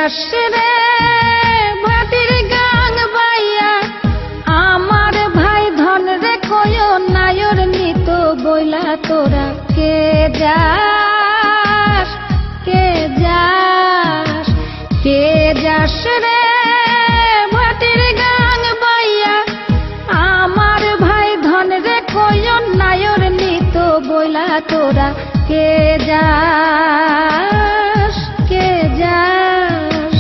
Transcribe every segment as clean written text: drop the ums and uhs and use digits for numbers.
যাস রে ভাটির গাং বাইয়া আমার ভাই ধন রে কয় নায়র নিত বইলা তোরা কে যাস কে যাস কে যাস রে ভাটির গাং বাইয়া আমার ভাই ধন রে কয় নায়র নিত বইলা তোরা কে যাস কে যাস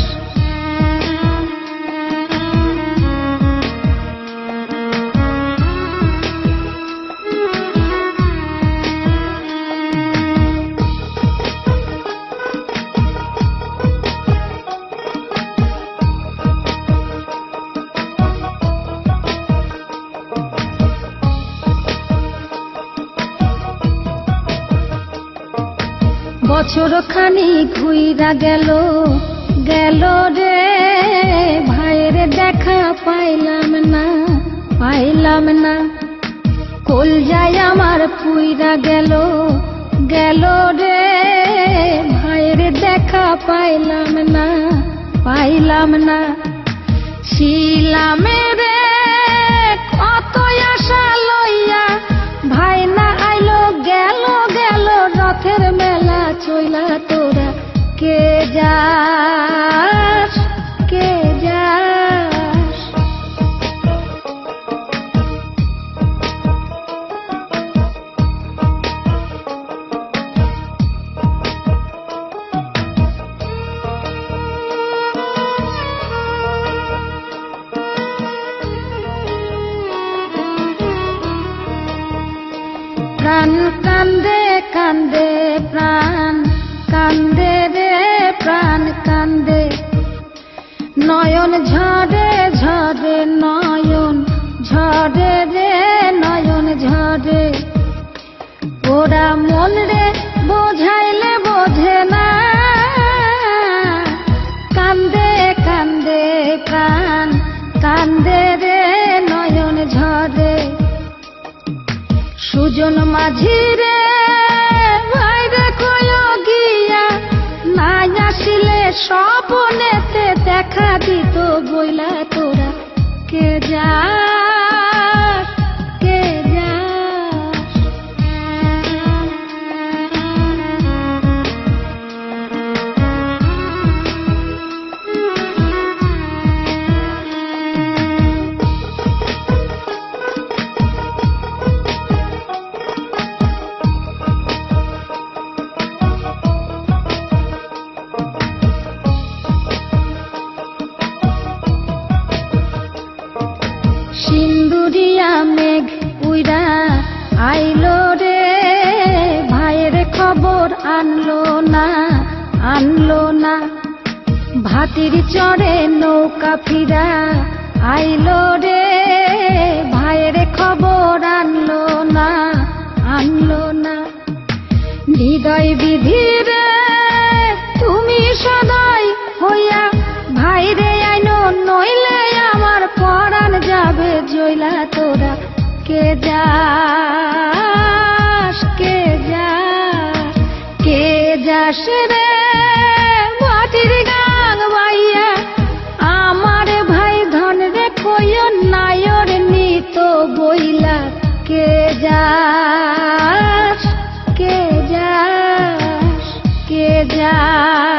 বছর খানি ঘুইরা গেল গেল রে ভাইয়ের দেখা পাইলাম না কলজায় আমার পুইরা গেল গেল রে ভাইয়ের দেখা পাইলাম না ছিলাম রে কত আশা লইয়া ভাই না আইলো গেল গেল রথের মেলা চইলা তোরা কে যাস কে যাস প্রাণ কান্দে কান্দে প্রাণ কান্দে রে প্রাণ কান্দে নয়ন ঝরে ঝরে নয়ন ঝরে রে নয়ন ঝরে ওরা মন রে বোঝাইলে বোঝে না কান্দে কান্দে প্রাণ কান্দে রে নয়ন ঝরে সুজন মাঝি রে ভাই রে কয় গিয়া নাই আসিলে স্বপ্নেতে দেখা দিত বইলা তোরা কে যাস কে যাস সিন্দুরিয়া মেঘ উইরা আইলো রে ভাইয়ের খবর আনলো না ভাতির চড়ে নৌকা ফিরা আইলো রে ভাইয়ের খবর আনলো না হৃদয় বিধি রে তুমি সদয় হইয়া ভাইরে আইনো নইলে আমার পরাণ যাবে জইলা তোরা কে যাস কে যাস কে যাস রে ভাটির গাং বাইয়া আমার ভাই ধন রে কয় নায়র নিত বইলা কে যাস কে যাস কে যাস